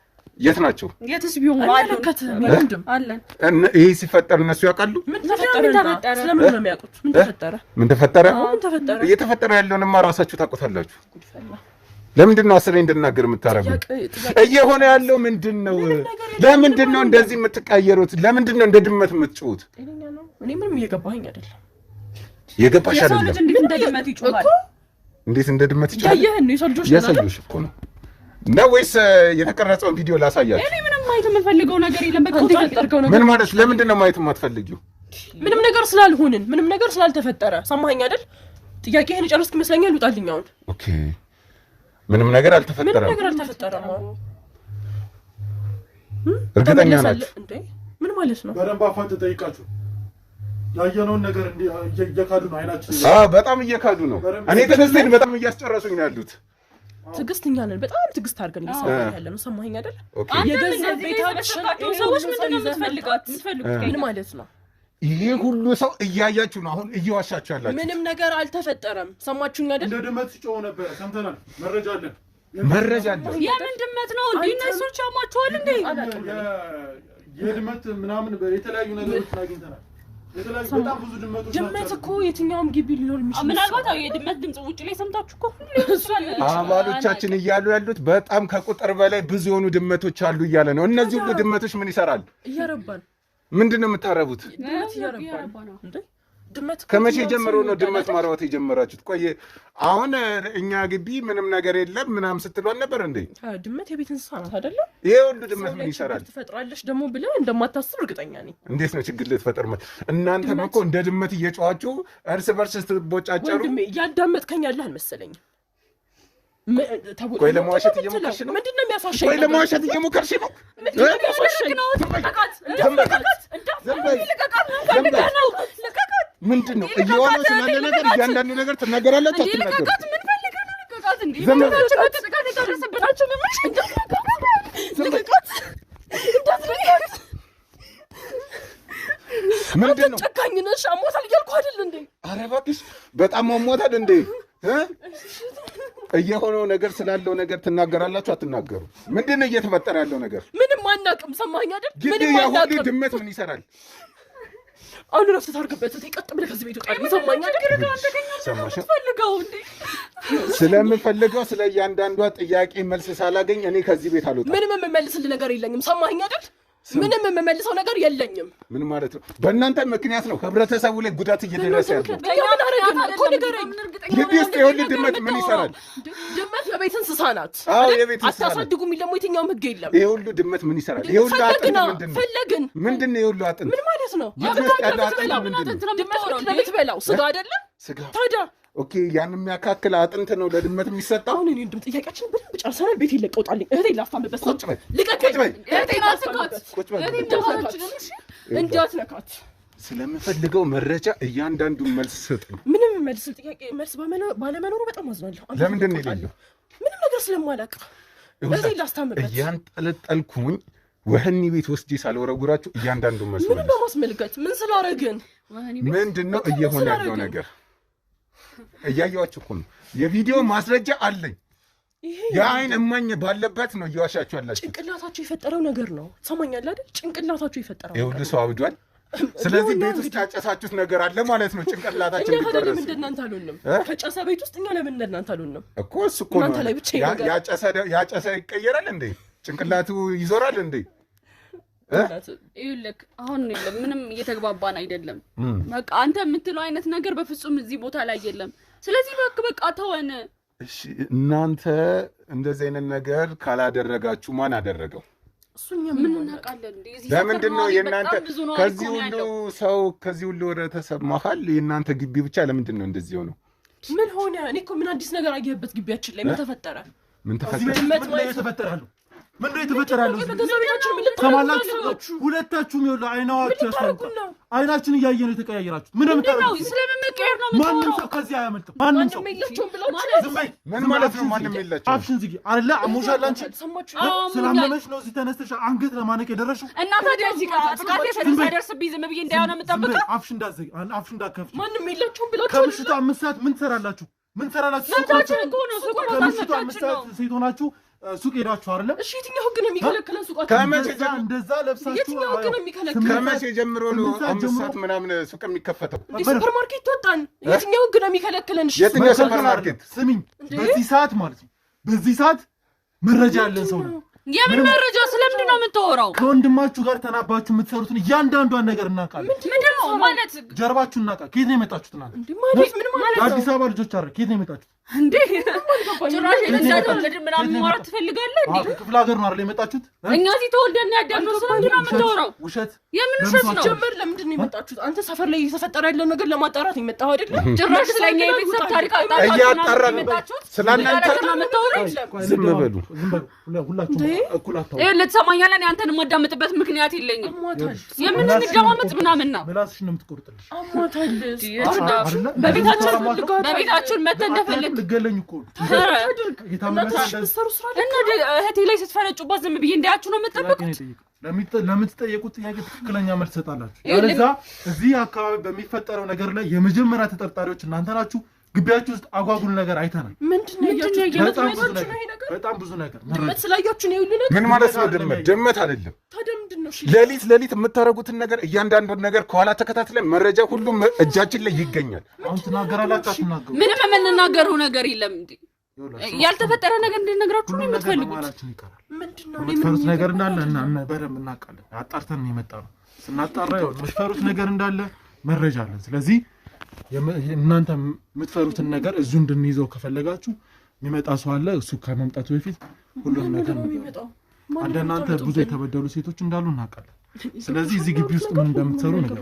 የት ናቸው? የትስ ቢሆን አይመለከትህም። አለን። ይሄ ሲፈጠር እነሱ ያውቃሉ? ምን ተፈጠረ? ስለምን ነው የሚያውቁት? ምን ተፈጠረ? ምን ተፈጠረ? እየተፈጠረ ያለውንማ ራሳችሁ ታውቁታላችሁ። ለምንድን ነው አስሬ እንድናገር የምታረጉት? እየሆነ ያለው ምንድን ነው? ለምንድን ነው እንደዚህ የምትቀየሩት? ለምንድን ነው እንደ ድመት የምትጮሁት? እኔ ምንም እየገባኝ አይደለም። የገባሽ አይደለም? እንዴት እንደ ድመት ይጮሃል? እንዴት እንደ ድመት ይጮሃል? ያሳየሁሽ እኮ ነው። ነው ወይስ የተቀረጸውን ቪዲዮ ላሳያችሁ? እኔ ምንም ማየት የምፈልገው ነገር የለም። በቃ ምን ማለት? ለምንድን ነው ማየት የማትፈልጊው? ምንም ነገር ስላልሆንን፣ ምንም ነገር ስላልተፈጠረ። ሰማኸኝ አይደል? ጥያቄህን ጨርስክ ይመስለኛል። ውጣልኝ አሁን። ኦኬ ምንም ነገር አልተፈጠረም። ምንም ነገር አልተፈጠረም። እርግጠኛ ናችሁ እንዴ? ምን ማለት ነው? በደንብ አፋት ጠይቃችሁ ያየነውን ነገር እየካዱ ነው። አይናችን በጣም እየካዱ ነው። እኔ ተነስተን በጣም እያስጨረሱኝ ነው ያሉት። ትዕግስተኛ ነን። በጣም ትዕግስት አድርገን እየሰራን ያለ ነው። ሰማኸኝ አይደል? የገንዘብ ቤታችን ሰዎች ምንድን ነው የምትፈልጉት? ምን ማለት ነው? ይሄ ሁሉ ሰው እያያችሁ ነው። አሁን እየዋሻችሁ ያላችሁ። ምንም ነገር አልተፈጠረም። ሰማችሁኝ አይደል? እንደ ድመት ሲጮህ ነበረ። ሰምተናል። መረጃ አለን። የምን ድመት ነው እንዴ? እነሱ ቻማቸዋል እንዴ? የድመት ምናምን የተለያዩ ነገሮች አግኝተናል። የተለያዩ በጣም ብዙ ድመቶች ናቸው። ድመት እኮ የትኛውም ግቢ ሊኖር የሚችል ምናልባት የድመት ድምጽ ውጭ ላይ ሰምታችሁ እኮ አባሎቻችን እያሉ ያሉት በጣም ከቁጥር በላይ ብዙ የሆኑ ድመቶች አሉ እያለ ነው። እነዚህ ሁሉ ድመቶች ምን ይሰራል? እያረባን። ምንድን ነው የምታረቡት? ድመት እያረባን እንዴ? ድመት ከመቼ ጀምሮ ነው ድመት ማርባት የጀመራችሁት? ቆይ አሁን እኛ ግቢ ምንም ነገር የለም ምናምን ስትሉ አልነበር እንዴ? ድመት የቤት እንስሳ ናት አይደለ? ይሄ ሁሉ ድመት ምን ይሰራል? ትፈጥራለች ደግሞ ብለህ እንደማታስብ እርግጠኛ ነኝ። እንዴት ነው ችግር ልትፈጥር? እናንተም እኮ እንደ ድመት እየጨዋችሁ እርስ በርስ ስትቦጫጨሩ ወንድሜ እያዳመጥከኝ ያለህ አልመሰለኝም። ቆይ ለመዋሸት እየሞከርሽ ነው? ምንድን ነው የሚያሳሸኝ? ቆይ ለመዋሸት እየሞከርሽ ነው? ምንድን ነው እየሆነ ስላለ ነገር እያንዳንዱ ነገር ትናገራላችሁ አትናገሩ? ምንድን ነው ጨካኝ ነሽ? አሞታል እያልኩህ አይደል እንዴ? ኧረ እባክሽ በጣም አሟታል እንዴ? እየሆነው ነገር ስላለው ነገር ትናገራላችሁ አትናገሩ? ምንድን ነው እየተፈጠረ ያለው ነገር? ምንም አናውቅም። ሰማኸኝ አይደል? ምንም አናውቅም። ድመት ምን ይሰራል? አሁን ረፍት ታርግበት። ቀጥ ብለህ ከዚህ ቤት ወጣ። ሰማኸኝ አይደል? ስለምፈልገው ስለ እያንዳንዷ ጥያቄ መልስ ሳላገኝ እኔ ከዚህ ቤት አልወጣም። ምንም የምመልስልህ ነገር የለኝም። ሰማኸኝ አይደል? ምንም የምመልሰው ነገር የለኝም። ምን ማለት ነው? በእናንተ ምክንያት ነው ህብረተሰቡ ላይ ጉዳት እየደረሰ ያለው። ግቢ ውስጥ የሁሉ ድመት ምን ይሰራል? ድመት የቤት እንስሳ ናት። የቤት እንስሳ አታሳድጉ የሚል ደግሞ የትኛውም ህግ የለም። ይሄ ሁሉ ድመት ምን ይሰራል? ይሄ ሁሉ አጥንት ፈለግን ምንድን ነው? ይሄ ሁሉ አጥንት ምን ማለት ነው? ያለው አጥንት ምንድን ነው? ድመት የምትበላው ስጋ አይደለም? ስጋ ታዲያ ኦኬ፣ ያን የሚያካክል አጥንት ነው ለድመት የሚሰጠው። አሁን እኔ እንደውም ጥያቄያችንን በደንብ ጨርሰናል። ቤት ይለቀውጣልኝ። እህቴ ላስታምበት። ቁጭ በይ ልቀቀኝ። ቁጭ በይ እንዳትነካት። ስለምፈልገው መረጃ እያንዳንዱን መልስ ስጠኝ። ምንም መልስ ባለመኖሩ በጣም አዝናለሁ። ለምንድን ነው የሌለው? ምንም ነገር ስለማላውቅ እህቴ ላስታምበት። እያንጠለጠልኩኝ ወህኒ ቤት ወስጄ ሳልወረውራችሁ እያንዳንዱን መልስ ምን በማስመልከት ምን ስላደረግን ምንድን ነው እየሆነ ያለው ነገር? እያየኋችሁ እኮ ነው። የቪዲዮ ማስረጃ አለኝ። የአይን እማኝ ባለበት ነው እየዋሻችሁ ያላችሁ። ጭንቅላታችሁ የፈጠረው ነገር ነው። ትሰማኛለህ አይደል? ጭንቅላታችሁ የፈጠረው ይሄ ሁሉ ሰው አብዷል። ስለዚህ ቤት ውስጥ ያጨሳችሁት ነገር አለ ማለት ነው። ጭንቅላታችን እኛ ታዲያ ለምን እንደናንተ አልሆንም? ከጨሰ ቤት ውስጥ እኛ ለምን እንደናንተ አልሆንም እኮ? እሱ እኮ ነው። ያጨሰ ይቀየራል እንዴ? ጭንቅላቱ ይዞራል እንዴ? ይኸውልህ አሁን ምንም እየተግባባን አይደለም። በቃ አንተ የምትለው አይነት ነገር በፍጹም እዚህ ቦታ ላይ የለም። ስለዚህ በቃ ተወን። እሺ እናንተ እንደዚህ አይነት ነገር ካላደረጋችሁ ማን አደረገው? እሱኛ ምን እናውቃለን እንዴ? እዚህ ለምንድን ነው የእናንተ ከዚህ ሁሉ ሰው ከዚህ ሁሉ ህብረተሰብ መሀል የእናንተ ግቢ ብቻ ለምንድን ነው እንደዚህ ሆነው? ምን ሆነ? እኔ እኮ ምን አዲስ ነገር አየህበት? ግቢያችን ላይ ምን ተፈጠረ? ምን ተፈጠረ? ምን ተፈጠራሉ? ምንድነው የተፈጠራለው? ሁለታችሁም ይኸውልህ አይናችሁ ያስፈልጋል። አይናችን እያየ ነው የተቀያየራችሁት። ምን እንደምታረጉ ስለምንቀየር ነው ማንም ሰው ከዚህ አያመልጥም። ማንም ሰው ምን ማለት ነው? ማንም የላችሁም። አፍሽን ዝጊ አይደለ? አሞሻል አንቺ ስላመመሽ ነው እዚህ ተነስተሽ አንገት ለማነቅ የደረሽው። እና ታዲያ እዚህ ጋር ጥቃት ሳይደርስብኝ ዝም ብዬ እንዳይሆን የምጠብቀው አፍሽን እንዳትዘጊ፣ አፍሽን እንዳትከፍቺ። ማንም የላችሁም ብላችሁ ከምሽቱ 5 ሰዓት ምን ትሰራላችሁ? መብታችን እኮ ነው። ሱቅ ከምሽቱ 5 ሰዓት ሴት ሆናችሁ ሱቅ ሄዳችሁ አይደለም? እሺ የትኛው ህግ ነው የሚከለክለን? ሱቃችሁ እንደዛ ለብሳችሁ የትኛው ህግ ነው የሚከለክለን? ከመቼ ጀምሮ ነው 5 ሰዓት ምናምን ሱቅ የሚከፈተው? ሱፐር ማርኬት ወጣን። የትኛው ህግ ነው የሚከለክለን? እሺ የትኛው ሱፐር ማርኬት? ስሚኝ፣ በዚህ ሰዓት ማለት ነው በዚህ ሰዓት መረጃ ያለን ሰው ነው። የምን መረጃ? ስለምንድን ነው የምታወራው? ከወንድማችሁ ጋር ተናባችሁ የምትሰሩትን እያንዳንዷን ነገር እናውቃለን። ምንድን ነው ማለት? ጀርባችሁን እናውቃለን። ከየት ነው የመጣችሁት? እናንተ ምን ማለት የአዲስ አበባ ልጆች አይደል? ከየት ነው የመጣችሁት? እንዴ ጭራሽ እንደዛደለ ምናምን ማውራት ትፈልጋለህ እንዴ? ክፍለ ሀገር ነው አይደል የመጣችሁት? እኛ እዚህ ተወልደን ያደግነው። ስለምንድን ነው የምታወራው? ውሸት። የምን ውሸት ነው? ጀመር ለምንድን ነው የመጣችሁት? አንተ ሰፈር ላይ እየተፈጠረ ያለው ነገር ለማጣራት ነው የመጣው አይደል? ጭራሽ ስለኛ የቤተሰብ ታሪክ እያጣራን ስለናንተ ዝም በሉ። ሁላችሁም እኩል አታውቁ። ይኸውልህ ትሰማኛለህ? አንተን የማዳምጥበት ምክንያት የለኝም። የምንደማመጥ ምናምን ነው። ምላስሽን ነው የምትቆርጥልሽ። በቤታችን መተህ እንደፈለግ ልገለኝ እኮ እህቴ ላይ ስትፈነጩባት ዝም ብዬ እንዳያችሁ ነው የምጠብቁት? ለምትጠየቁት ጥያቄ ትክክለኛ መልስ ትሰጣላችሁ። ያለዛ እዚህ አካባቢ በሚፈጠረው ነገር ላይ የመጀመሪያ ተጠርጣሪዎች እናንተ ናችሁ። ግቢያችሁ ውስጥ አጓጉል ነገር አይተናል። በጣም ብዙ ነገር ምን ማለት ነው? ድመት አይደለም። ሌሊት የምታደርጉትን ነገር እያንዳንዱን ነገር ከኋላ ተከታትለን መረጃ ሁሉም እጃችን ላይ ይገኛል። አሁን ትናገራላችሁ አትናገሩ? ምንም የምንናገረው ነገር የለም። እንዴ ያልተፈጠረ ነገር እንድንነግራችሁ ነው የምትፈልጉት? የምትፈሩት ነገር እንዳለ እና በደንብ እናውቃለን። አጣርተን የመጣ ነው። ስናጣራ የምትፈሩት ነገር እንዳለ መረጃ አለን። ስለዚህ እናንተ የምትፈሩትን ነገር እዚሁ እንድንይዘው ከፈለጋችሁ የሚመጣ ሰው አለ። እሱ ከመምጣቱ በፊት ሁሉም ነገር አንደ እናንተ ብዙ የተበደሉ ሴቶች እንዳሉ እናውቃለን። ስለዚህ እዚህ ግቢ ውስጥ ምን እንደምትሰሩ ነገር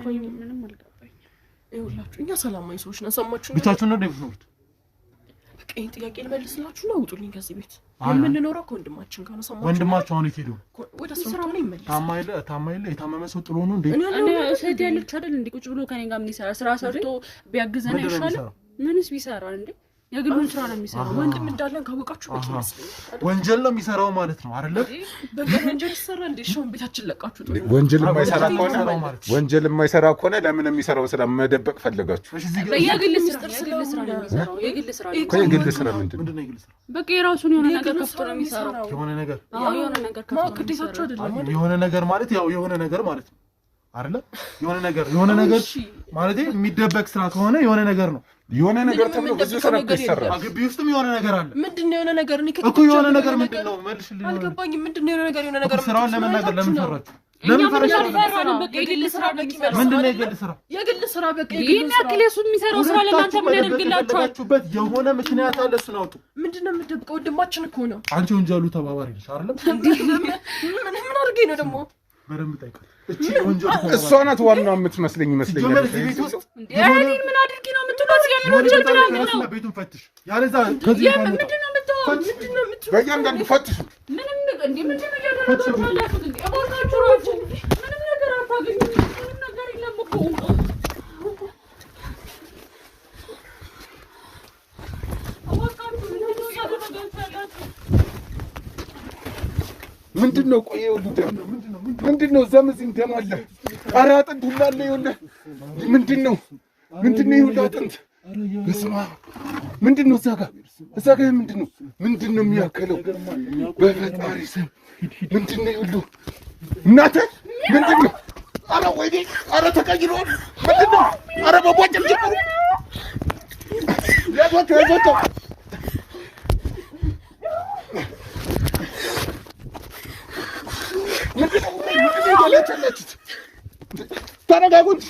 እኛ ሰላማዊ ሰዎች ነን። ሰማችሁ? ብቻችሁን ነው የምትኖሩት? በቃ ይሄን ጥያቄ ልመልስላችሁ ነው። ውጡልኝ ከዚህ ቤት። የምንኖረው ከወንድማችን ጋር ነው። ሰማችሁ? ወንድማችሁ አሁን የት ሄዱ? ወደ ስራ ነው ይመለስ። ታማይለ የታመመ ሰው ጥሎ ነው እንዴ? እኔ ሰይድ ያለች አይደል እንዴ? ቁጭ ብሎ ከኔ ጋር ምን ይሰራ? ስራ ሰርቶ ቢያግዘን አይሻልም? ምንስ ቢሰራ እንዴ? የግሉን ስራ ነው የሚሰራው። ወንድም እንዳለን ካወቃችሁ በቂ መስሎኝ። ወንጀል ነው የሚሰራው ማለት ነው አይደል? በቃ ወንጀል ይሰራ እንዴ? ሻውን ቤታችን ለቃችሁ ጥሩ። ወንጀል የማይሰራ ከሆነ ለምን የሚሰራውን ስራ መደበቅ ፈለጋችሁ? የግል ስራ ነው የሚሰራው። የግል ስራ ምንድን ነው? በቃ የራሱን የሆነ ነገር ከፍቶ ነው የሚሰራው። የሆነ ነገር ከፍቶ ነው ግዴታችሁ አይደለም። የሆነ ነገር ማለት ያው የሆነ ነገር ማለት ነው አይደል? የሆነ ነገር ማለት የሚደበቅ ስራ ከሆነ የሆነ ነገር ነው። የሆነ ነገር ተብሎ ብዙ ስራ ይሰራል። ግቢ ውስጥም የሆነ ነገር አለ። ምንድነው የሆነ ነገር? እኮ የሆነ ነገር ምንድነው? መልሽልኝ። አልገባኝም። ምንድነው የሆነ ነገር? ስራውን ለመናገር ለምን ፈራችሁ? ለምን ፈራችሁ? በቃ የግል ስራ ምንድነው? የግል ስራ በቃ ይሄን ያክል እሱ የሚሰራው ስራ ለእናንተ ምን ያደርግላችኋል? የሆነ ምክንያት አለ። እሱን አውጡ። ምንድነው የምትደብቀው? ወንድማችን እኮ ነው። አንቺ ወንጀሉ ተባባሪ ነሽ አይደል? ምን አድርጌ ነው ደግሞ? በደንብ ጠይቀው። እሷ ናት ዋናው የምትመስለኝ ይመስለኛል። ቤት ውስጥ እኔን ምን አድርጊ ነው የምትሉት? የምን ወንጀል ነው? ቤቱን ፈትሽ። ያለዛ ከዚህ ምንድን ነው የምትሆን? በእያንዳንዱ ፈትሽ። ምንም ነገር እንዴ ምንድን ነው ያደረጋችሁ? ያላችሁት እንዴ አባታችሁ ራሱ ምንም ነገር አታገኙ። ምንም ነገር የለም እኮ ምንድነው? ቆይ ምንድነው? እዛም እዚህም ደም አለ። ኧረ አጥንት ሁላ አለ። ይኸውልህ ምንድነው? ይኸውልህ አጥንት። በስመ አብ ምንድነው? እዛ ጋር ምንድነው የሚያከለው? በፈጣሪ ስም ምንድነው? ይኸውልህ እናቴ ምንድነው? ኧረ ወይኔ! ኧረ ተቀይሯል። ምንድነው? ኧረ በቧጭም ጀምሩ። ያዟቸው ተረጋጉ እንጂ።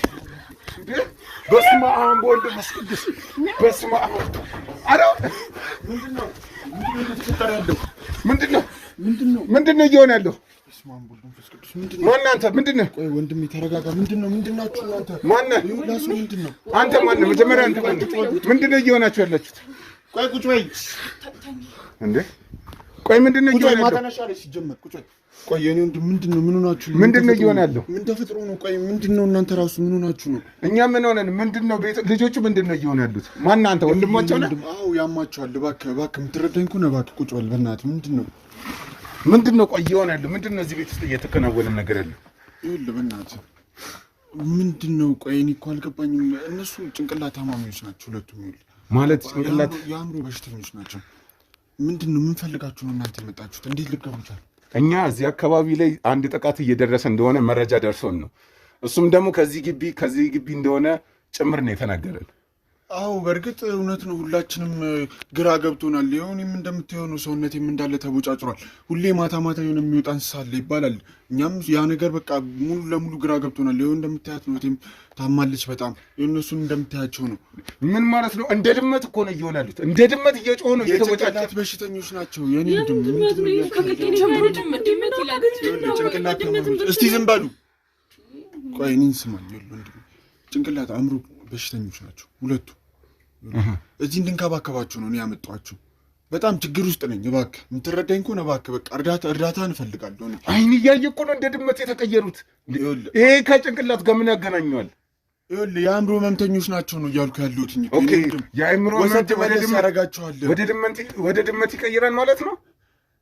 በስመ አብ ወወልድ ወመንፈስ ቅዱስ። በስመ አብ። ኧረ ምንድነው እየሆነ ያለው? ማነህ አንተ? ምንድነው? ቆይ ወንድሜ ተረጋጋ። ምንድናችሁ እናንተ? ማነህ? ምንድነው? አንተ ማነህ? መጀመሪያ አንተ ማነህ? ምንድነው እየሆናችሁ ያላችሁት? ቆይ ቁጭ በይ እንዴ! ቆይ ምንድነው እየሆነ ያለው? ማታነሻለሽ ሲጀመር ቁጭ ቆይ የኔ ወንድም ምንድነው? ምን ሆናችሁ? ምንድነው እየሆነ ያለው? ምን ተፈጥሮ ነው? ቆይ ምንድነው? እናንተ ራሱ ምን ሆናችሁ ነው? እኛ ምን ሆነን? ምንድነው ልጆቹ ምንድነው እየሆነ ያሉት? ማን አንተ ወንድሞቻቸው ነህ? አዎ ያማቸዋል። እባክህ የምትረዳኝ ከሆነ እባክህ ቁጭ በል በእናትህ። ምንድነው ቆይ እየሆነ ያለው? ምንድነው እዚህ ቤት ውስጥ እየተከናወነ ነገር ያለው? ይኸውልህ በእናትህ ምንድነው? ቆይ እኔ እኮ አልገባኝም። እነሱ ጭንቅላት ታማሚዎች ናቸው ሁለቱም። ይኸውልህ ማለት ጭንቅላት የአእምሮ በሽተኞች ናቸው። ምንድነው? ምን ፈልጋችሁ ነው እናንተ የመጣችሁት? እንዴት ልትገቡ ቻላችሁ? እኛ እዚህ አካባቢ ላይ አንድ ጥቃት እየደረሰ እንደሆነ መረጃ ደርሶን ነው። እሱም ደግሞ ከዚህ ግቢ እንደሆነ ጭምር ነው የተናገረን። አዎ በእርግጥ እውነት ነው። ሁላችንም ግራ ገብቶናል። ይኸውም እንደምታየው ነው። ሰውነቴም እንዳለ ተቦጫጭሯል። ሁሌ ማታ የሆነ የሚወጣ እንስሳ አለ ይባላል። እኛም ያ ነገር በቃ ሙሉ ለሙሉ ግራ ገብቶናል። ይኸው እንደምታያት ነው። እቴም ታማለች በጣም። እነሱን እንደምታያቸው ነው። ምን ማለት ነው? እንደ ድመት እኮ ነው እየሆነ ያሉት። እንደ ድመት እየጮሁ ነው። የጭንቅላት በሽተኞች ናቸው። የኔ ጭንቅላት እስቲ ዝም በሉ። ቆይ እኔን ስማኝ። ጭንቅላት አእምሮ በሽተኞች ናቸው ሁለቱ። እዚህ እንድንከባከባቸው ነው እኔ ያመጣኋቸው። በጣም ችግር ውስጥ ነኝ። እባክህ የምትረዳኝ ከሆነ እባክህ በቃ እርዳታ እንፈልጋለሁ። አይን እያየ እኮ ነው እንደ ድመት የተቀየሩት። ይሄ ከጭንቅላት ጋር ምን ያገናኘዋል? ይኸውልህ የአእምሮ ህመምተኞች ናቸው ነው እያልኩ ያለሁት። ኦኬ የአእምሮ ህመምተኞች ያደርጋቸዋል። ወደ ድመት ይቀይራል ማለት ነው።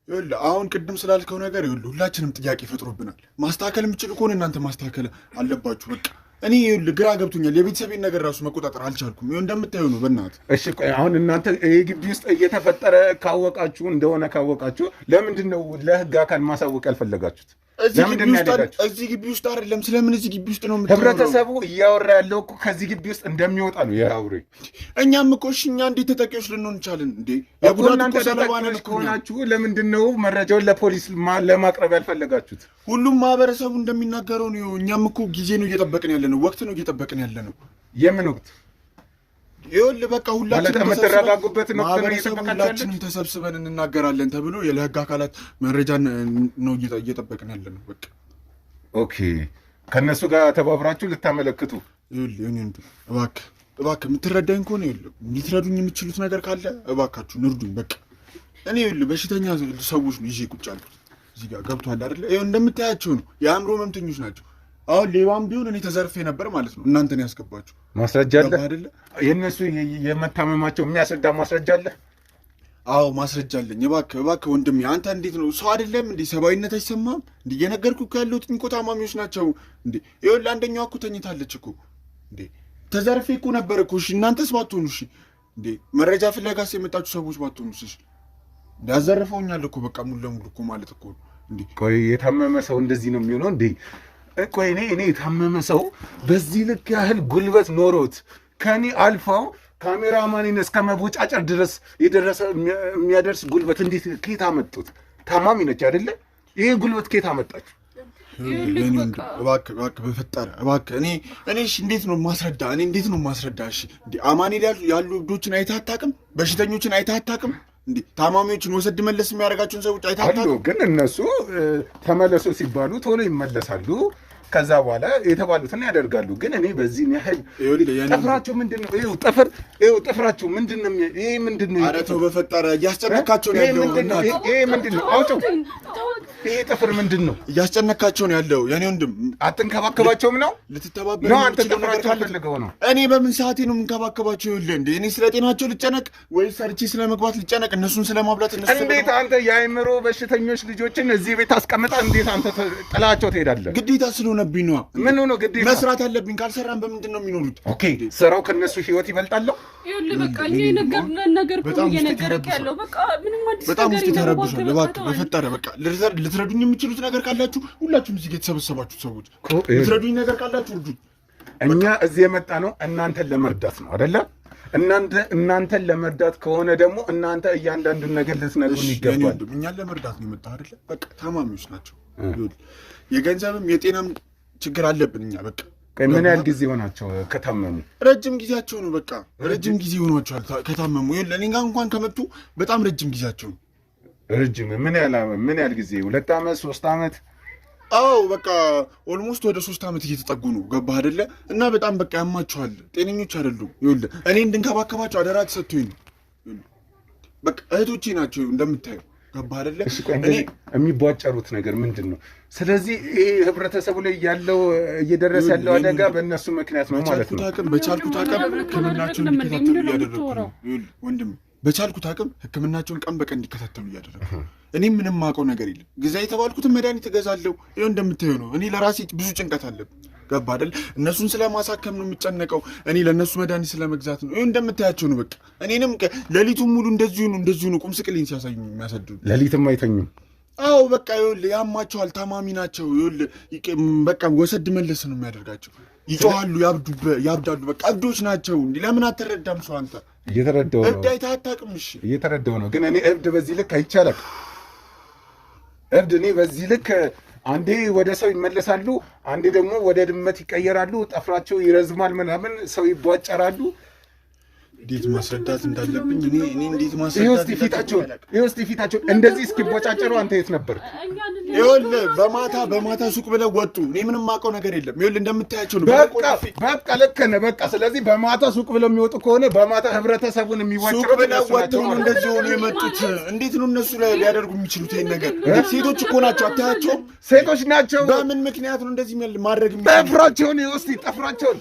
ይኸውልህ አሁን ቅድም ስላልከው ነገር ይኸውልህ ሁላችንም ጥያቄ ፈጥሮብናል። ማስተካከል የምችል ከሆነ እናንተ ማስተካከል አለባችሁ። በቃ እኔ ይኸውልህ ግራ ገብቶኛል። የቤተሰቤን ነገር ራሱ መቆጣጠር አልቻልኩም። ይኸው እንደምታየው ነው በእናትህ። እሺ ቆይ አሁን እናንተ ይሄ ግቢ ውስጥ እየተፈጠረ ካወቃችሁ ለምንድን ነው ለህግ አካል ማሳወቅ ያልፈለጋችሁት? እዚህ ግቢ ውስጥ አይደለም። ስለምን እዚህ ግቢ ውስጥ ነው የምታወራው? ህብረተሰቡ እያወራ ያለው እኮ ከዚህ ግቢ ውስጥ እንደሚወጣ ነው የአውሬ። እኛም እኮ እኛ እንዴት ተጠቂዎች ልንሆን እንቻለን እንዴ? እናንተ ተጠቂዎች ከሆናችሁ ለምንድን ነው መረጃውን ለፖሊስ ለማቅረብ ያልፈለጋችሁት? ሁሉም ማህበረሰቡ እንደሚናገረው ነው። እኛም እኮ ጊዜ ነው እየጠበቅን ያለ ነው። ወቅት ነው እየጠበቅን ያለ ነው። የምን ወቅት? ይኸውልህ በቃ ሁላችንም ተሰብስበን እንናገራለን ተብሎ ለህግ አካላት መረጃ ነው እየጠበቅን ያለ ነው። በቃ ኦኬ። ከእነሱ ጋር ተባብራችሁ ልታመለክቱ? ይኸውልህ እባክህ የምትረዳኝ ከሆነ ልትረዱኝ የምትችሉት ነገር ካለ እባካችሁ እርዱኝ። በቃ እኔ ይኸውልህ በሽተኛ ሰዎች ነው ይዤ ቁጭ ያልኩት እዚህ ጋር። ገብቶሃል አይደለ? ይኸው እንደምታያቸው ነው። የአእምሮ ህመምተኞች ናቸው። አሁን ሌባም ቢሆን እኔ ተዘርፌ ነበር ማለት ነው። እናንተን ያስገባችሁ ማስረጃ አለ አይደለ? የእነሱ የመታመማቸው የሚያስረዳ ማስረጃ አለ? አዎ ማስረጃ አለኝ። እባክህ ወንድሜ አንተ እንዴት ነው ሰው አይደለም እንዴ? ሰብአዊነት አይሰማም እንዴ? እየነገርኩህ እኮ ያለሁት እኮ ታማሚዎች ናቸው እንዴ። ይኸውልህ አንደኛዋ እኮ ተኝታለች እኮ እንዴ። ተዘርፌ እኮ ነበር እኮ። እሺ እናንተስ ባትሆኑ እሺ እንዴ? መረጃ ፍለጋስ የመጣችሁ ሰዎች ባትሆኑ እሺ ያዘርፈውኛል እኮ በቃ ሙሉ ለሙሉ እኮ ማለት እኮ እንዴ። ቆይ የታመመ ሰው እንደዚህ ነው የሚሆነው እንዴ? ቆይ እኔ የታመመ ሰው በዚህ ልክ ያህል ጉልበት ኖሮት ከኔ አልፋው ካሜራማኔን እስከ መቦጫጨር ድረስ የደረሰ የሚያደርስ ጉልበት እንዴት ከየት አመጡት? ታማሚ ነች አይደለ? ይሄ ጉልበት ከየት አመጣችሁ? እባክህ በፈጠረ እባክህ እኔ እንዴት ነው ማስረዳ? እንዴት ነው ማስረዳ? እሺ እንዴ አማኑኤል ያሉ እብዶችን አይተህ አታውቅም? በሽተኞችን አይተህ አታውቅም? እንዴ ታማሚዎችን ወሰድ መለስ የሚያደርጋቸውን ሰዎች አይተህ አታውቅም? ግን እነሱ ተመለሱ ሲባሉ ቶሎ ይመለሳሉ። ከዛ በኋላ የተባሉትን ያደርጋሉ። ግን እኔ በዚህ ያህል ጥፍራቸው ምንድን ነው? ጥፍራቸው ምንድን ነው? ይሄ ምንድን ነው? ኧረ ተው በፈጠረ እያስጨነካቸው ነው ያለው። ይሄ ምንድን ነው? አውጪው። ይሄ ጥፍር ምንድን ነው? እያስጨነካቸው ነው ያለው። የኔ ወንድም አትንከባከባቸውም ነው? ልትተባበር ነው? አንተ ጥፍራቸው ፈልገው ነው? እኔ በምን ሰዓቴ ነው የምንከባከባቸው? ይኸውልህ እንዴ እኔ ስለ ጤናቸው ልጨነቅ ወይ ሰርቼ ስለ መግባት ልጨነቅ? እነሱን ስለማብላት እንዴት አንተ የአእምሮ በሽተኞች ልጆችን እዚህ ቤት አስቀምጣ እንዴት አንተ ጥላቸው ትሄዳለህ? ግዴታ ስለሆነብኝ ነው። ምን ሆኖ ግዴታ? መስራት አለብኝ። ካልሰራን በምንድን ነው የሚኖሩት? ኦኬ ስራው ከነሱ ህይወት ይበልጣል። ይኸውልህ በቃ እኔ ነገር እኮ እየነገርኩህ ያለው በቃ ምንም አዲስ በጣም ውስጥ ተረብሻል። እባክህ በፈጠረ በቃ ልትረዱኝ የምችሉት ነገር ካላችሁ ሁላችሁም እዚህ የተሰበሰባችሁ ሰዎች ልትረዱኝ ነገር ካላችሁ እርዱኝ። እኛ እዚህ የመጣ ነው እናንተን ለመርዳት ነው አይደለ? እናንተን ለመርዳት ከሆነ ደግሞ እናንተ እያንዳንዱን ነገር ልትነግሩን ይገባል። እኛን ለመርዳት ነው የመጣ አይደለ? በቃ ታማሚዎች ናቸው። የገንዘብም የጤናም ችግር አለብን እኛ። በቃ ምን ያህል ጊዜ ሆናቸው ከታመሙ? ረጅም ጊዜያቸው ነው። በቃ ረጅም ጊዜ ሆኗቸዋል ከታመሙ። እኔ ጋር እንኳን ከመጡ በጣም ረጅም ጊዜያቸው ነው። ረጅም ምን ያህል ጊዜ? 2 ዓመት 3 ዓመት? አዎ በቃ ኦልሞስት ወደ 3 ዓመት እየተጠጉ ነው። ገባህ አይደለ? እና በጣም በቃ ያማቸዋል። ጤነኞች አይደሉም። ይኸውልህ እኔ እንድንከባከባቸው አደራ ተሰጥቶኝ ነው። በቃ እህቶቼ ናቸው እንደምታየው። ገባህ አይደለ? እኔ የሚቧጨሩት ነገር ምንድነው? ስለዚህ ይሄ ህብረተሰቡ ላይ ያለው እየደረሰ ያለው አደጋ በእነሱ ምክንያት ነው ማለት ነው። በቻልኩት አቅም ህክምናቸውን እንዲከታተሉ እያደረኩ ነው ወንድም። በቻልኩት አቅም ህክምናቸውን ቀን በቀን እንዲከታተሉ እያደረኩ እኔ ምንም ማውቀው ነገር የለም። ግዛ የተባልኩትን መድኃኒት እገዛለሁ። ይኸው እንደምታየው ነው። እኔ ለራሴ ብዙ ጭንቀት አለብኝ። ገባህ አይደል? እነሱን ስለማሳከም ነው የሚጨነቀው። እኔ ለእነሱ መድኃኒት ስለመግዛት ነው። ይኸው እንደምታያቸው ነው። በቃ እኔንም ሌሊቱን ሙሉ እንደዚሁ ነው ቁም ስቅሌን ሲያሳዩ የሚያሳድሩ። ሌሊትም አይተኙም። አዎ በቃ ይኸውልህ ያማቸዋል። ታማሚ ናቸው። ይኸውልህ በቃ ወሰድ መለስ ነው የሚያደርጋቸው። ይጮሃሉ፣ ያብዳሉ። በቃ እብዶች ናቸው። እንዲህ ለምን አትረዳም? ሰው አንተ እየተረዳው ነው። እብድ አይተህ አታውቅም? እሺ እየተረዳው ነው። ግን እኔ እብድ በዚህ ልክ አይቻልም። እብድ እኔ በዚህ ልክ አንዴ ወደ ሰው ይመለሳሉ፣ አንዴ ደግሞ ወደ ድመት ይቀየራሉ። ጠፍራቸው ይረዝማል፣ ምናምን ሰው ይቧጨራሉ። እንዴት ማስረዳት እንዳለብኝ እኔ እንዴት ማስረዳት ይኸውልህ ፊታቸውን እንደዚህ እስኪቦጫጨሩ አንተ የት ነበር? ይኸውልህ በማታ ሱቅ ብለው ወጡ። እኔ ምንም የማውቀው ነገር የለም። ይኸውልህ እንደምታያቸው ነው። በቃ ልክ ነህ። በቃ ስለዚህ በማታ ሱቅ ብለው የሚወጡ ከሆነ በማታ ህብረተሰቡን የሚቧጭሩ ሱቅ ብለው ወጡ ነው እንደዚህ ሆኖ የመጡት። እንዴት ነው እነሱ ላይ ሊያደርጉ የሚችሉት ይሄን ነገር? ሴቶች እኮ ናቸው። አታያቸውም? ሴቶች ናቸው። በምን ምክንያት ነው እንደዚህ ማድረግ ጠፍራቸውን ይወስድ ጠፍራቸውን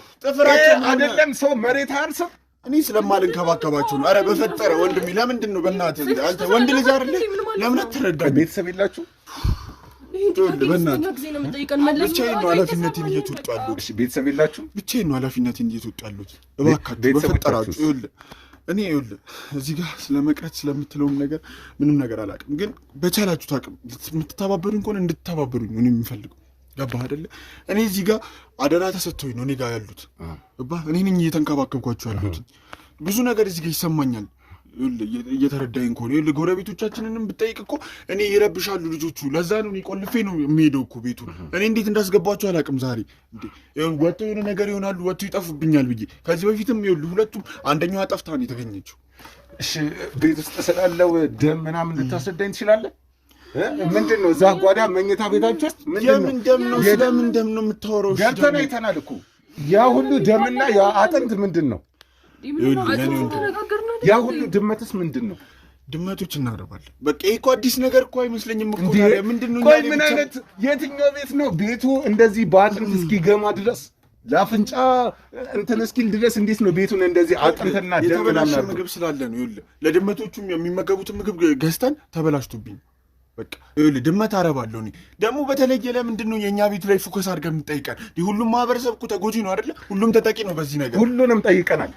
አይደለም ሰው መሬት አያርስም። እኔ ስለማልንከባከባቸው ነው። ኧረ በፈጠረ ወንድሜ ለምንድን ነው በእናትህ አንተ ወንድ ልጅ አይደለ? ለምን አትረዳም? ቤተሰብ የላችሁ? ብቻዬን ነው ኃላፊነቴን እየተወጡ ያሉት። ቤተሰብ የላችሁ? ብቻዬን ነው ኃላፊነቴን እየተወጡ ያሉት። እባካችሁ በፈጠራችሁ ይኸውልህ እኔ እዚህ ጋር ስለመቅረት ስለምትለውም ነገር ምንም ነገር አላውቅም። ግን በቻላችሁት አቅም የምትተባበሩኝ ከሆነ እንድትተባበሩኝ ነው የሚፈልገው። ገባህ አይደለ? እኔ እዚህ ጋር አደራ ተሰጥቶኝ ነው እኔ ጋር ያሉት። ገባህ? እኔ ነኝ እየተንከባከብኳቸው ያሉት። ብዙ ነገር እዚህ ጋር ይሰማኛል። እየተረዳኝ ከሆነ ጎረቤቶቻችንንም ብጠይቅ እኮ እኔ ይረብሻሉ ልጆቹ። ለዛ ነው እኔ ቆልፌ ነው የሚሄደው እኮ ቤቱ። እኔ እንዴት እንዳስገባቸው አላውቅም። ዛሬ ወጥተው የሆነ ነገር ይሆናሉ፣ ወጥተው ይጠፉብኛል ብዬ ከዚህ በፊትም ሁለቱም አንደኛዋ ጠፍታ ነው የተገኘችው። እሺ ቤት ውስጥ ስላለው ደም ምናምን ልታስረዳኝ ትችላለህ? ምንድን ነው እዛ ጓዳ መኝታ ቤታችሁ ውስጥ የምን ደም ነው? ስለምን ደም ነው የምታወራው? ገብተን አይተናል እኮ ያ ሁሉ ደምና ያ አጥንት ምንድን ነው? ያ ሁሉ ድመትስ ምንድን ነው? ድመቶች እናረባለን። በቃ ይሄ እኮ አዲስ ነገር እኮ አይመስለኝም እኮ። ምንድን ነው? ቆይ ምን አይነት የትኛው ቤት ነው ቤቱ እንደዚህ በአጥንት እስኪገማ ድረስ ለአፍንጫ እንትን እስኪል ድረስ እንዴት ነው ቤቱን እንደዚህ አጥንትና ደም የተበላሸ ምግብ ስላለ ነው። ይኸውልህ ለድመቶቹም የሚመገቡትን ምግብ ገዝተን ተበላሽቶብኝ በቃ ይኸውልህ ድመት አረባለሁ እኔ ደግሞ በተለየ። ለምንድን ነው የእኛ ቤቱ ላይ ፎከስ አድርገን የምንጠይቀን? ሁሉም ማህበረሰብ እኮ ተጎጂ ነው አይደለ? ሁሉም ተጠቂ ነው በዚህ ነገር። ሁሉንም ጠይቀናል፣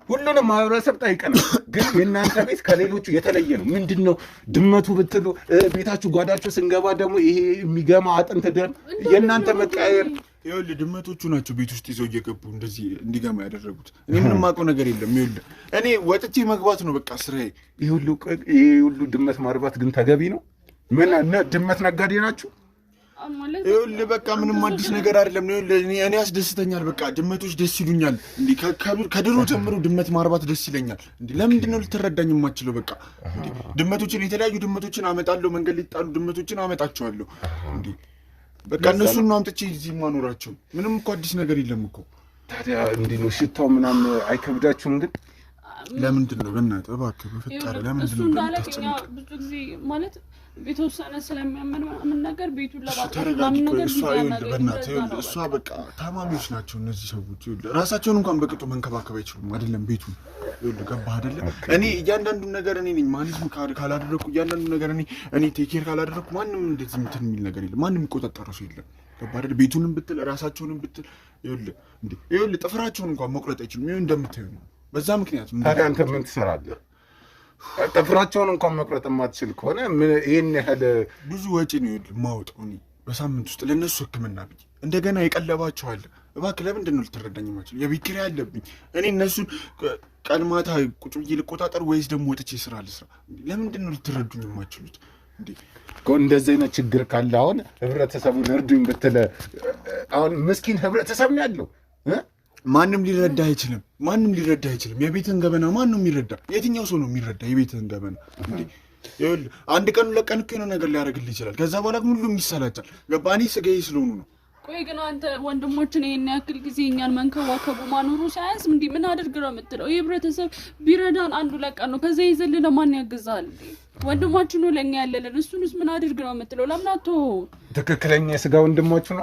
ሁሉንም ማህበረሰብ ጠይቀናል። ግን የእናንተ ቤት ከሌሎቹ የተለየ ነው። ምንድን ነው ድመቱ ብትሉ ቤታችሁ ጓዳችሁ ስንገባ ደግሞ ይሄ የሚገማ አጥንት ደም የእናንተ መቀያየር። ይኸውልህ ድመቶቹ ናቸው ቤት ውስጥ ይዘው እየገቡ እንደዚህ እንዲገማ ያደረጉት። እኔ ምንም የማውቀው ነገር የለም። ይኸውልህ እኔ ወጥቼ መግባት ነው በቃ ስራዬ። ይህ ሁሉ ድመት ማርባት ግን ተገቢ ነው? ምን ድመት ነጋዴ ናችሁ? ይኸውልህ በቃ ምንም አዲስ ነገር አይደለም። እኔ ያስደስተኛል። በቃ ድመቶች ደስ ይሉኛል። እንዲህ ከድሮ ጀምሮ ድመት ማርባት ደስ ይለኛል። እንዲህ ለምንድን ነው ልትረዳኝ የማችለው? በቃ ድመቶችን የተለያዩ ድመቶችን አመጣለሁ። መንገድ ሊጣሉ ድመቶችን አመጣቸዋለሁ። እንዲህ በቃ እነሱን ነው አምጥቼ እዚህ ማኖራቸው። ምንም እኮ አዲስ ነገር የለም እኮ። ታዲያ እንዲህ ነው ሽታው ምናምን አይከብዳችሁም? ግን ለምንድን ነው በእናትህ እባክህ በፈጠረ ለምንድን ነው የምታስጨንቀው? ብዙ ጊዜ ማለት የተወሰነ ስለሚያመን ምናምን ነገር ቤቱን ለማጥፋት ምናምን ነገር እሷ በቃ ታማሚዎች ናቸው እነዚህ ሰዎች። ራሳቸውን እንኳን በቅጡ መንከባከብ አይችሉም አይደለም ቤቱን። ገባህ አይደለም? እኔ እያንዳንዱን ነገር እኔ ነኝ ማለት ካላደረኩ እያንዳንዱን ነገር እኔ ቴኬር ካላደረኩ ማንም እንደዚህ እንትን የሚል ነገር የለም። ማንም የሚቆጣጠረው ሰው የለም። ገባህ አይደል? ቤቱንም ብትል ራሳቸውንም ብትል ይኸውልህ ጥፍራቸውን እንኳን መቁረጥ አይችሉም። ይኸው እንደምታዩ ነው። በዛ ምክንያት ታዲያ አንተ ምን ትሰራለህ? ጥፍራቸውን እንኳን መቁረጥ የማትችል ከሆነ ይህን ያህል ብዙ ወጪ ነው የማወጣው እኔ በሳምንት ውስጥ ለእነሱ ሕክምና ብዬ እንደገና የቀለባቸዋል። እባክህ ለምንድን ነው ልትረዳኝ የማችለው? የቤት ኪራይ አለብኝ እኔ። እነሱን ቀን ማታ ቁጭ ብዬ ልቆጣጠር ወይስ ደግሞ ወጥቼ ስራ ልስራ? ለምንድን ነው ልትረዱኝ የማችሉት? እንደዚህ አይነት ችግር ካለ አሁን ህብረተሰቡን እርዱኝ ብትለ አሁን ምስኪን ህብረተሰብ ነው ያለው። ማንም ሊረዳ አይችልም። ማንም ሊረዳ አይችልም። የቤትህን ገበና ማን ነው የሚረዳ? የትኛው ሰው ነው የሚረዳ የቤትህን ገበና? ይኸውልህ አንድ ቀን ለቀን እኮ የሆነ ነገር ሊያደርግልህ ይችላል። ከዛ በኋላ ግን ሁሉም ይሰላቻል። ገባህ? እኔ ስጋዬ ስለሆኑ ነው። ቆይ ግን አንተ ወንድሞችን ይሄን ያክል ጊዜ እኛን መንከባከቡ ማኖሩ ሳያንስ እንዲህ ምን አድርግ ነው የምትለው? ይህ ህብረተሰብ ቢረዳን አንዱ ለቀን ነው። ከዛ ይዘልህ ለማን ያግዛል? ወንድማችሁ ነው ለኛ ያለልን። እሱንስ ምን አድርግ ነው የምትለው? ለምን አትተው? ትክክለኛ የስጋ ወንድማችሁ ነው